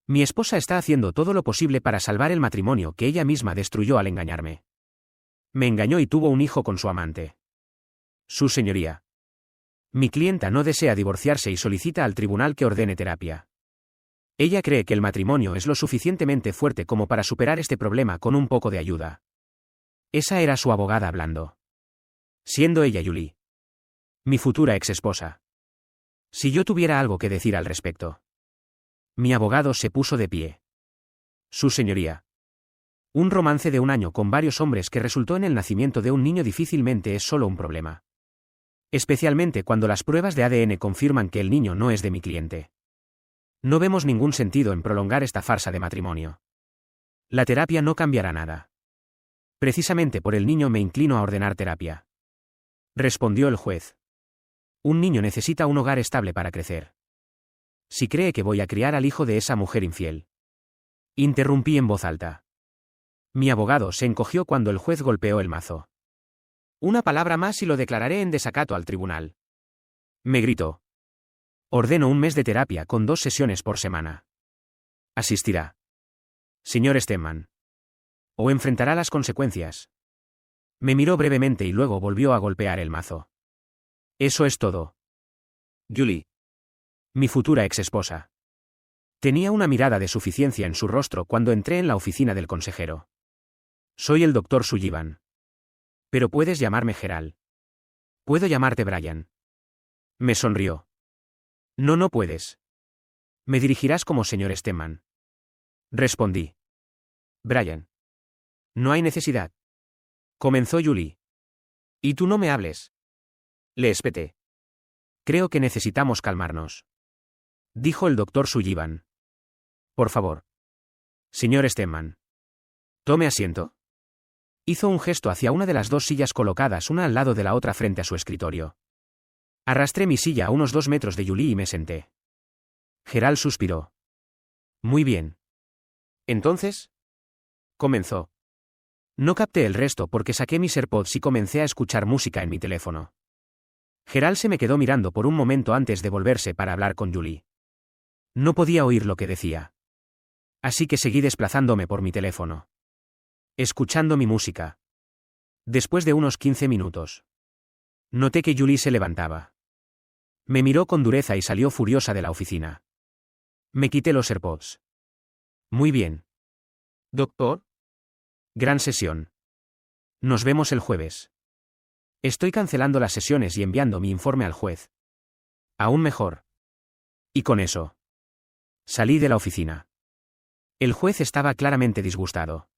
Mi esposa está haciendo todo lo posible para salvar el matrimonio que ella misma destruyó al engañarme. Me engañó y tuvo un hijo con su amante. Su señoría. Mi clienta no desea divorciarse y solicita al tribunal que ordene terapia. Ella cree que el matrimonio es lo suficientemente fuerte como para superar este problema con un poco de ayuda. Esa era su abogada hablando. Siendo ella Julie. Mi futura exesposa. Si yo tuviera algo que decir al respecto. Mi abogado se puso de pie. Su señoría. Un romance de un año con varios hombres que resultó en el nacimiento de un niño difícilmente es solo un problema. Especialmente cuando las pruebas de ADN confirman que el niño no es de mi cliente. No vemos ningún sentido en prolongar esta farsa de matrimonio. La terapia no cambiará nada. Precisamente por el niño me inclino a ordenar terapia. Respondió el juez. Un niño necesita un hogar estable para crecer. Si cree que voy a criar al hijo de esa mujer infiel. Interrumpí en voz alta. Mi abogado se encogió cuando el juez golpeó el mazo. Una palabra más y lo declararé en desacato al tribunal. Me gritó. Ordeno un mes de terapia con 2 sesiones por semana. Asistirá. Señor Stedman. O enfrentará las consecuencias. Me miró brevemente y luego volvió a golpear el mazo. Eso es todo. Julie. Mi futura exesposa. Tenía una mirada de suficiencia en su rostro cuando entré en la oficina del consejero. Soy el Dr. Sullivan. Pero puedes llamarme Gerald. Puedo llamarte Brian. Me sonrió. No puedes. Me dirigirás como señor Stedman. Respondí. Brian. No hay necesidad. Comenzó Julie. Y tú no me hables. Le espeté. Creo que necesitamos calmarnos. Dijo el Dr. Sullivan. Por favor. Señor Stedman. Tome asiento. Hizo un gesto hacia una de las 2 sillas colocadas una al lado de la otra frente a su escritorio. Arrastré mi silla a unos 2 metros de Julie y me senté. Gerald suspiró. Muy bien. ¿Entonces? Comenzó. No capté el resto porque saqué mis AirPods y comencé a escuchar música en mi teléfono. Gerald se me quedó mirando por un momento antes de volverse para hablar con Julie. No podía oír lo que decía. Así que seguí desplazándome por mi teléfono. Escuchando mi música. Después de unos 15 minutos. Noté que Julie se levantaba. Me miró con dureza y salió furiosa de la oficina. Me quité los AirPods. Muy bien. Doctor. Gran sesión. Nos vemos el jueves. Estoy cancelando las sesiones y enviando mi informe al juez. Aún mejor. Y con eso. Salí de la oficina. El juez estaba claramente disgustado.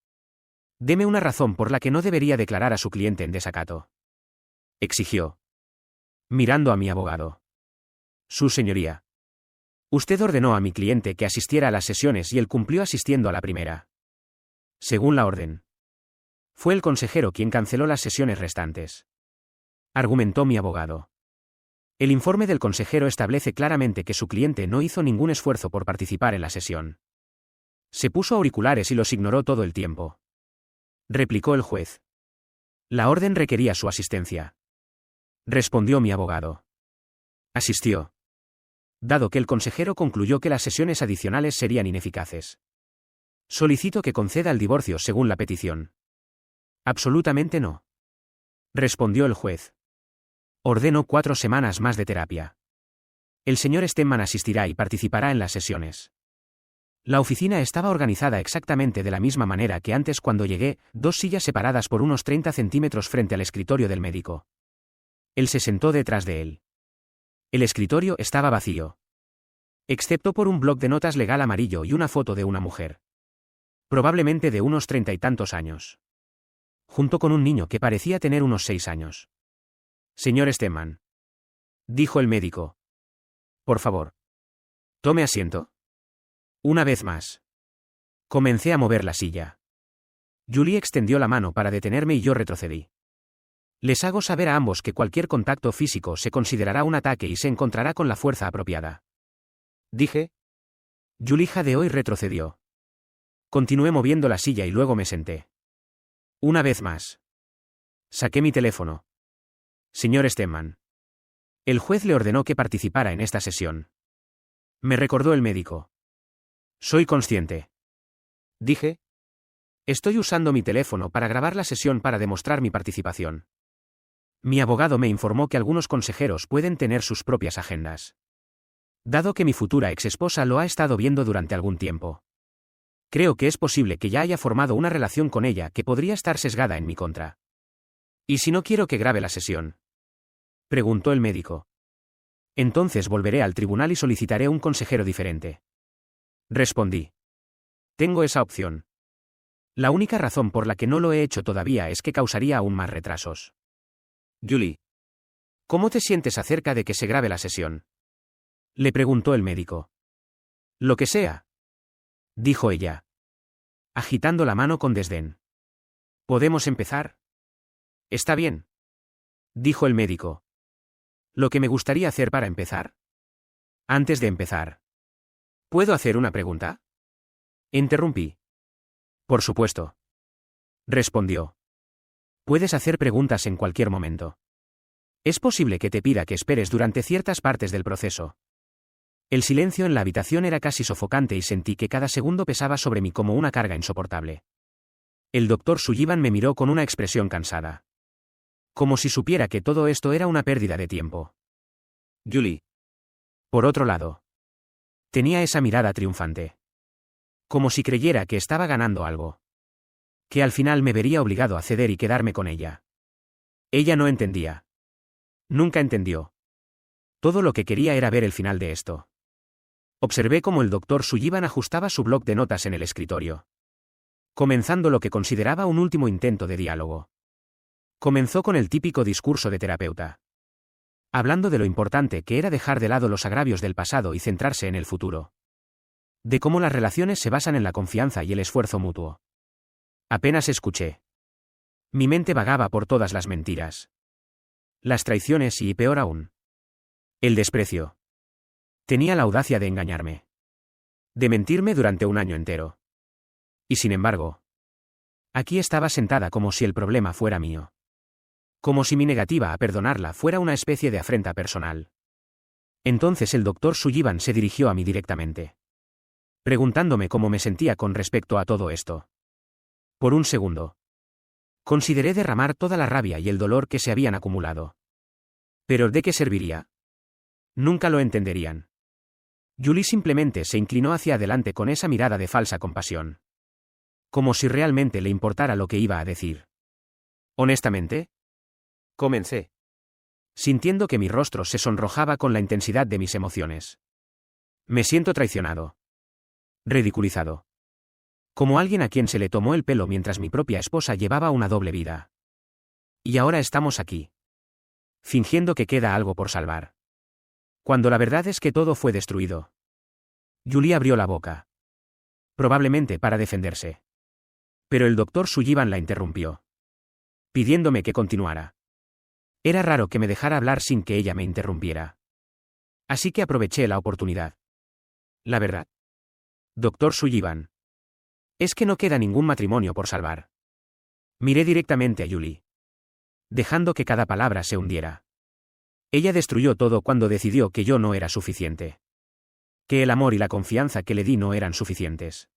Deme una razón por la que no debería declarar a su cliente en desacato. Exigió. Mirando a mi abogado. Su señoría. Usted ordenó a mi cliente que asistiera a las sesiones y él cumplió asistiendo a la primera. Según la orden. Fue el consejero quien canceló las sesiones restantes. Argumentó mi abogado. El informe del consejero establece claramente que su cliente no hizo ningún esfuerzo por participar en la sesión. Se puso auriculares y los ignoró todo el tiempo. Replicó el juez. La orden requería su asistencia. Respondió mi abogado. Asistió. Dado que el consejero concluyó que las sesiones adicionales serían ineficaces. Solicito que conceda el divorcio según la petición. Absolutamente no. Respondió el juez. Ordeno 4 semanas más de terapia. El señor Stedman asistirá y participará en las sesiones. La oficina estaba organizada exactamente de la misma manera que antes cuando llegué, 2 sillas separadas por unos 30 centímetros frente al escritorio del médico. Él se sentó detrás de él. El escritorio estaba vacío. Excepto por un bloc de notas legal amarillo y una foto de una mujer. Probablemente de unos 30 y tantos años. Junto con un niño que parecía tener unos 6 años. Señor Stedman. Dijo el médico. Por favor. Tome asiento. Una vez más. Comencé a mover la silla. Julie extendió la mano para detenerme y yo retrocedí. Les hago saber a ambos que cualquier contacto físico se considerará un ataque y se encontrará con la fuerza apropiada. Dije. Julie jadeó y retrocedió. Continué moviendo la silla y luego me senté. Una vez más. Saqué mi teléfono. Señor Stedman. El juez le ordenó que participara en esta sesión. Me recordó el médico. Soy consciente. Dije. Estoy usando mi teléfono para grabar la sesión para demostrar mi participación. Mi abogado me informó que algunos consejeros pueden tener sus propias agendas. Dado que mi futura exesposa lo ha estado viendo durante algún tiempo. Creo que es posible que ya haya formado una relación con ella que podría estar sesgada en mi contra. ¿Y si no quiero que grabe la sesión?, preguntó el médico. Entonces volveré al tribunal y solicitaré un consejero diferente. Respondí. Tengo esa opción. La única razón por la que no lo he hecho todavía es que causaría aún más retrasos. Julie. ¿Cómo te sientes acerca de que se grabe la sesión?, le preguntó el médico. Lo que sea, dijo ella, agitando la mano con desdén. ¿Podemos empezar? Está bien, dijo el médico. Lo que me gustaría hacer para empezar. Antes de empezar. ¿Puedo hacer una pregunta?, interrumpí. Por supuesto, respondió. Puedes hacer preguntas en cualquier momento. Es posible que te pida que esperes durante ciertas partes del proceso. El silencio en la habitación era casi sofocante y sentí que cada segundo pesaba sobre mí como una carga insoportable. El doctor Sullivan me miró con una expresión cansada. Como si supiera que todo esto era una pérdida de tiempo. Julie. Por otro lado. Tenía esa mirada triunfante. Como si creyera que estaba ganando algo. Que al final me vería obligado a ceder y quedarme con ella. Ella no entendía. Nunca entendió. Todo lo que quería era ver el final de esto. Observé cómo el doctor Sullivan ajustaba su bloc de notas en el escritorio. Comenzando lo que consideraba un último intento de diálogo. Comenzó con el típico discurso de terapeuta. Hablando de lo importante que era dejar de lado los agravios del pasado y centrarse en el futuro. De cómo las relaciones se basan en la confianza y el esfuerzo mutuo. Apenas escuché. Mi mente vagaba por todas las mentiras. Las traiciones y, peor aún, el desprecio. Tenía la audacia de engañarme. De mentirme durante un año entero. Y sin embargo, aquí estaba sentada como si el problema fuera mío. Como si mi negativa a perdonarla fuera una especie de afrenta personal. Entonces el doctor Sullivan se dirigió a mí directamente. Preguntándome cómo me sentía con respecto a todo esto. Por un segundo. Consideré derramar toda la rabia y el dolor que se habían acumulado. ¿Pero de qué serviría? Nunca lo entenderían. Julie simplemente se inclinó hacia adelante con esa mirada de falsa compasión. Como si realmente le importara lo que iba a decir. Honestamente, comencé. Sintiendo que mi rostro se sonrojaba con la intensidad de mis emociones. Me siento traicionado. Ridiculizado. Como alguien a quien se le tomó el pelo mientras mi propia esposa llevaba una doble vida. Y ahora estamos aquí. Fingiendo que queda algo por salvar. Cuando la verdad es que todo fue destruido. Julie abrió la boca. Probablemente para defenderse. Pero el doctor Sullivan la interrumpió. Pidiéndome que continuara. Era raro que me dejara hablar sin que ella me interrumpiera. Así que aproveché la oportunidad. La verdad. Doctor Sullivan. Es que no queda ningún matrimonio por salvar. Miré directamente a Julie. Dejando que cada palabra se hundiera. Ella destruyó todo cuando decidió que yo no era suficiente. Que el amor y la confianza que le di no eran suficientes.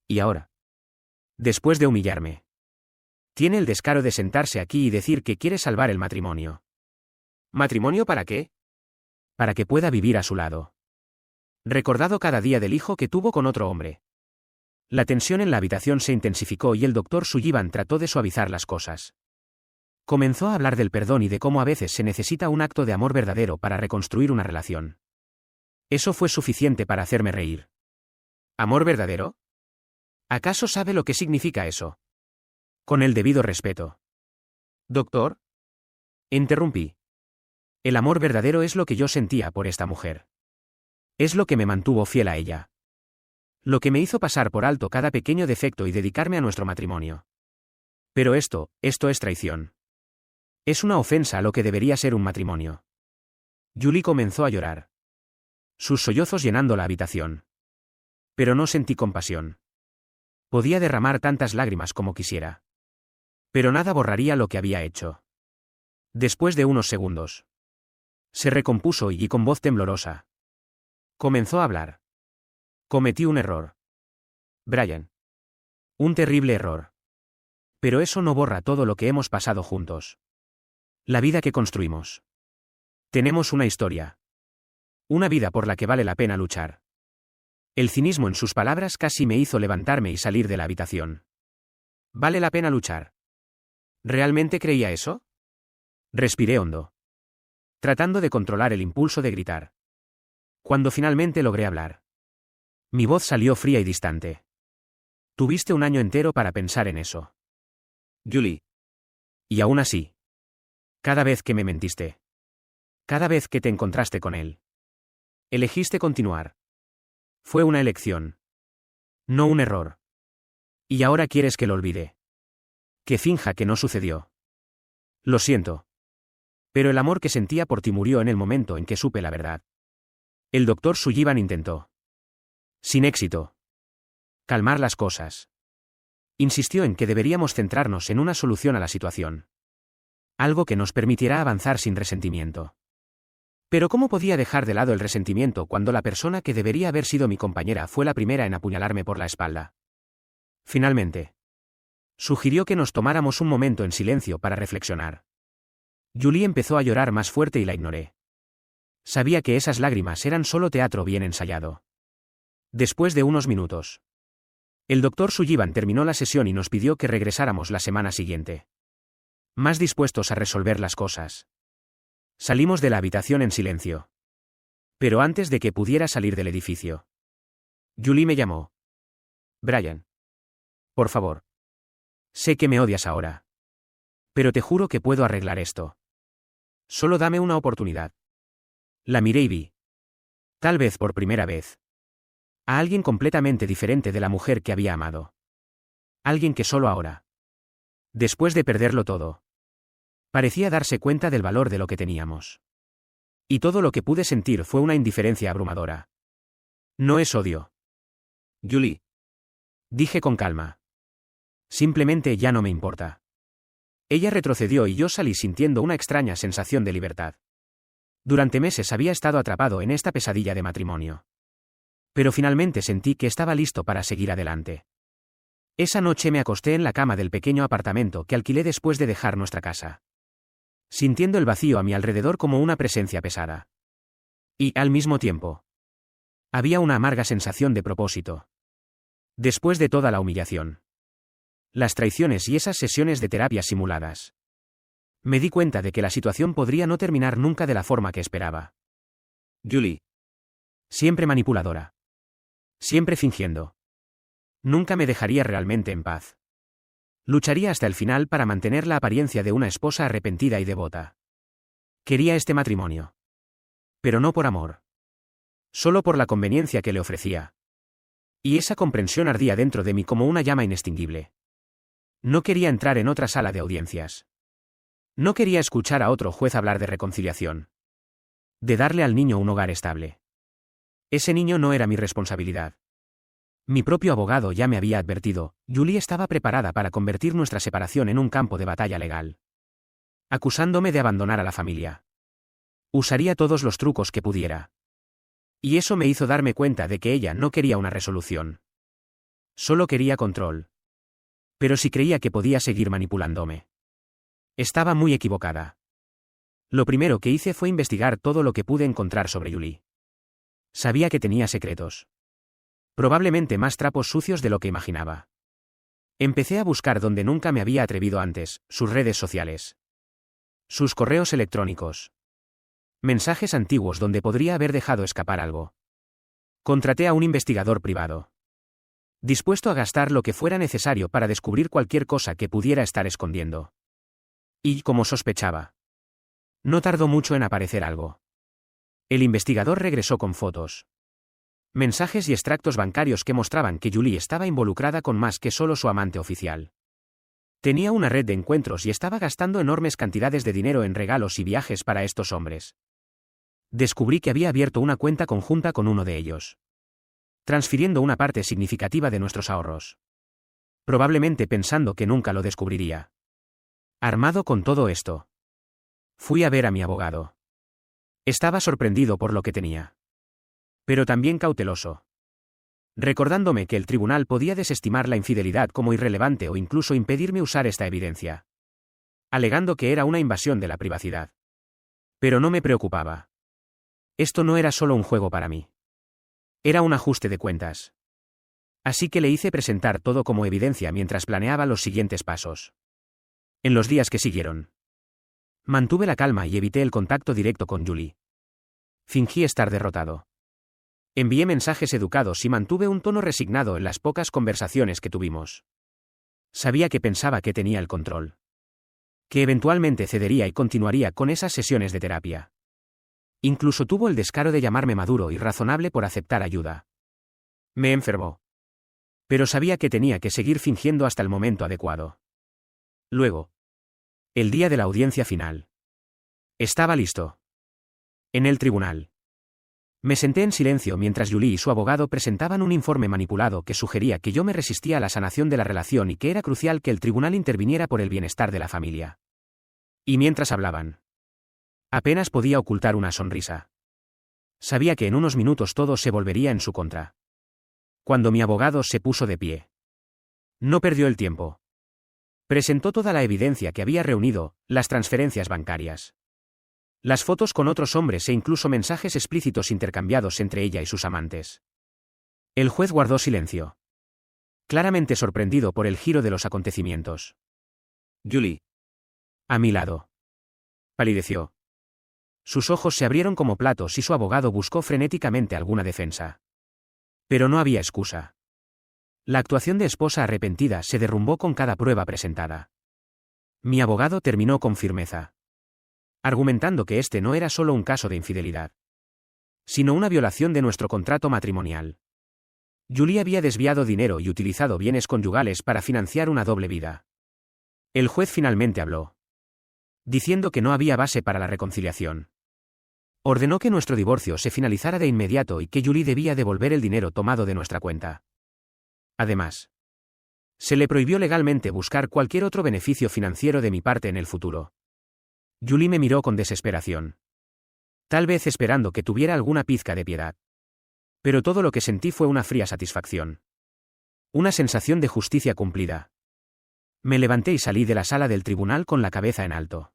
Y ahora. Después de humillarme. Tiene el descaro de sentarse aquí y decir que quiere salvar el matrimonio. ¿Matrimonio para qué? Para que pueda vivir a su lado. Recordado cada día del hijo que tuvo con otro hombre. La tensión en la habitación se intensificó y el doctor Sullivan trató de suavizar las cosas. Comenzó a hablar del perdón y de cómo a veces se necesita un acto de amor verdadero para reconstruir una relación. Eso fue suficiente para hacerme reír. ¿Amor verdadero? ¿Acaso sabe lo que significa eso? Con el debido respeto. ¿Doctor? Interrumpí. El amor verdadero es lo que yo sentía por esta mujer. Es lo que me mantuvo fiel a ella. Lo que me hizo pasar por alto cada pequeño defecto y dedicarme a nuestro matrimonio. Pero esto es traición. Es una ofensa a lo que debería ser un matrimonio. Julie comenzó a llorar. Sus sollozos llenando la habitación. Pero no sentí compasión. Podía derramar tantas lágrimas como quisiera. Pero nada borraría lo que había hecho. Después de unos segundos. Se recompuso y con voz temblorosa. Comenzó a hablar. Cometí un error. Brian. Un terrible error. Pero eso no borra todo lo que hemos pasado juntos. La vida que construimos. Tenemos una historia. Una vida por la que vale la pena luchar. El cinismo en sus palabras casi me hizo levantarme y salir de la habitación. ¿Vale la pena luchar? ¿Realmente creía eso? Respiré hondo, tratando de controlar el impulso de gritar. Cuando finalmente logré hablar, mi voz salió fría y distante. Tuviste un año entero para pensar en eso, Julie. Y aún así, cada vez que me mentiste, cada vez que te encontraste con él, elegiste continuar. Fue una elección, no un error. Y ahora quieres que lo olvide. Que finja que no sucedió. Lo siento. Pero el amor que sentía por ti murió en el momento en que supe la verdad. El doctor Sullivan intentó, sin éxito, calmar las cosas. Insistió en que deberíamos centrarnos en una solución a la situación. Algo que nos permitiera avanzar sin resentimiento. Pero ¿cómo podía dejar de lado el resentimiento cuando la persona que debería haber sido mi compañera fue la primera en apuñalarme por la espalda? Finalmente, sugirió que nos tomáramos un momento en silencio para reflexionar. Julie empezó a llorar más fuerte y la ignoré. Sabía que esas lágrimas eran solo teatro bien ensayado. Después de unos minutos, el doctor Sullivan terminó la sesión y nos pidió que regresáramos la semana siguiente. Más dispuestos a resolver las cosas. Salimos de la habitación en silencio. Pero antes de que pudiera salir del edificio, Julie me llamó. Brian. Por favor. Sé que me odias ahora. Pero te juro que puedo arreglar esto. Solo dame una oportunidad. La miré y vi, tal vez por primera vez, a alguien completamente diferente de la mujer que había amado. Alguien que solo ahora, después de perderlo todo, parecía darse cuenta del valor de lo que teníamos. Y todo lo que pude sentir fue una indiferencia abrumadora. No es odio, Julie. Dije con calma. Simplemente ya no me importa. Ella retrocedió y yo salí sintiendo una extraña sensación de libertad. Durante meses había estado atrapado en esta pesadilla de matrimonio. Pero finalmente sentí que estaba listo para seguir adelante. Esa noche me acosté en la cama del pequeño apartamento que alquilé después de dejar nuestra casa, sintiendo el vacío a mi alrededor como una presencia pesada. Y, al mismo tiempo, había una amarga sensación de propósito. Después de toda la humillación, las traiciones y esas sesiones de terapia simuladas, me di cuenta de que la situación podría no terminar nunca de la forma que esperaba. Julie. Siempre manipuladora. Siempre fingiendo. Nunca me dejaría realmente en paz. Lucharía hasta el final para mantener la apariencia de una esposa arrepentida y devota. Quería este matrimonio. Pero no por amor. Solo por la conveniencia que le ofrecía. Y esa comprensión ardía dentro de mí como una llama inextinguible. No quería entrar en otra sala de audiencias. No quería escuchar a otro juez hablar de reconciliación. De darle al niño un hogar estable. Ese niño no era mi responsabilidad. Mi propio abogado ya me había advertido, Julie estaba preparada para convertir nuestra separación en un campo de batalla legal. Acusándome de abandonar a la familia. Usaría todos los trucos que pudiera. Y eso me hizo darme cuenta de que ella no quería una resolución. Solo quería control. Pero si creía que podía seguir manipulándome, estaba muy equivocada. Lo primero que hice fue investigar todo lo que pude encontrar sobre Julie. Sabía que tenía secretos. Probablemente más trapos sucios de lo que imaginaba. Empecé a buscar donde nunca me había atrevido antes, sus redes sociales. Sus correos electrónicos. Mensajes antiguos donde podría haber dejado escapar algo. Contraté a un investigador privado, dispuesto a gastar lo que fuera necesario para descubrir cualquier cosa que pudiera estar escondiendo. Y, como sospechaba, no tardó mucho en aparecer algo. El investigador regresó con fotos, mensajes y extractos bancarios que mostraban que Julie estaba involucrada con más que solo su amante oficial. Tenía una red de encuentros y estaba gastando enormes cantidades de dinero en regalos y viajes para estos hombres. Descubrí que había abierto una cuenta conjunta con uno de ellos, transfiriendo una parte significativa de nuestros ahorros. Probablemente pensando que nunca lo descubriría. Armado con todo esto, fui a ver a mi abogado. Estaba sorprendido por lo que tenía, pero también cauteloso. recordándome que el tribunal podía desestimar la infidelidad como irrelevante o incluso impedirme usar esta evidencia, alegando que era una invasión de la privacidad. Pero no me preocupaba. Esto no era solo un juego para mí. Era un ajuste de cuentas. Así que le hice presentar todo como evidencia mientras planeaba los siguientes pasos. En los días que siguieron, mantuve la calma y evité el contacto directo con Julie. Fingí estar derrotado. Envié mensajes educados y mantuve un tono resignado en las pocas conversaciones que tuvimos. Sabía que pensaba que tenía el control. Que eventualmente cedería y continuaría con esas sesiones de terapia. Incluso tuvo el descaro de llamarme maduro y razonable por aceptar ayuda. Me enfermó. Pero sabía que tenía que seguir fingiendo hasta el momento adecuado. Luego. El día de la audiencia final. Estaba listo. En el tribunal. Me senté en silencio mientras Julie y su abogado presentaban un informe manipulado que sugería que yo me resistía a la sanación de la relación y que era crucial que el tribunal interviniera por el bienestar de la familia. Y mientras hablaban, apenas podía ocultar una sonrisa. Sabía que en unos minutos todo se volvería en su contra. Cuando mi abogado se puso de pie, no perdió el tiempo. Presentó toda la evidencia que había reunido, las transferencias bancarias, las fotos con otros hombres e incluso mensajes explícitos intercambiados entre ella y sus amantes. El juez guardó silencio, claramente sorprendido por el giro de los acontecimientos. Julie, a mi lado, palideció. Sus ojos se abrieron como platos y su abogado buscó frenéticamente alguna defensa. Pero no había excusa. La actuación de esposa arrepentida se derrumbó con cada prueba presentada. Mi abogado terminó con firmeza, argumentando que este no era solo un caso de infidelidad, sino una violación de nuestro contrato matrimonial. Julie había desviado dinero y utilizado bienes conyugales para financiar una doble vida. El juez finalmente habló, diciendo que no había base para la reconciliación. Ordenó que nuestro divorcio se finalizara de inmediato y que Julie debía devolver el dinero tomado de nuestra cuenta. Además, se le prohibió legalmente buscar cualquier otro beneficio financiero de mi parte en el futuro. Julie me miró con desesperación, tal vez esperando que tuviera alguna pizca de piedad. Pero todo lo que sentí fue una fría satisfacción. Una sensación de justicia cumplida. Me levanté y salí de la sala del tribunal con la cabeza en alto,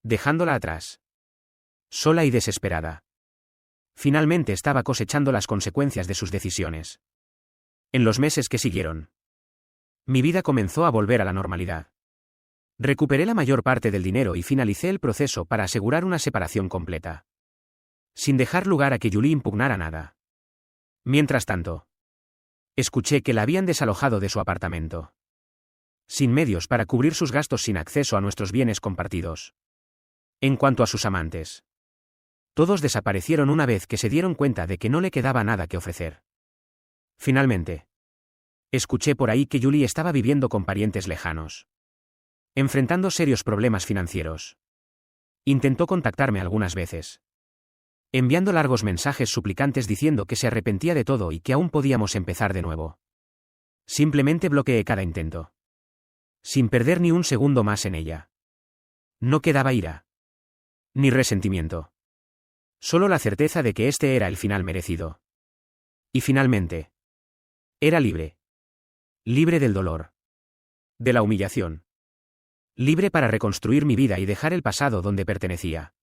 dejándola atrás, sola y desesperada. Finalmente estaba cosechando las consecuencias de sus decisiones. En los meses que siguieron, mi vida comenzó a volver a la normalidad. Recuperé la mayor parte del dinero y finalicé el proceso para asegurar una separación completa, sin dejar lugar a que Julie impugnara nada. Mientras tanto, escuché que la habían desalojado de su apartamento, sin medios para cubrir sus gastos, sin acceso a nuestros bienes compartidos. En cuanto a sus amantes, todos desaparecieron una vez que se dieron cuenta de que no le quedaba nada que ofrecer. Finalmente, escuché por ahí que Julie estaba viviendo con parientes lejanos, enfrentando serios problemas financieros. Intentó contactarme algunas veces, enviando largos mensajes suplicantes diciendo que se arrepentía de todo y que aún podíamos empezar de nuevo. Simplemente bloqueé cada intento, sin perder ni un segundo más en ella. No quedaba ira, ni resentimiento. Solo la certeza de que este era el final merecido. Y finalmente, era libre. Libre del dolor, de la humillación. Libre para reconstruir mi vida y dejar el pasado donde pertenecía.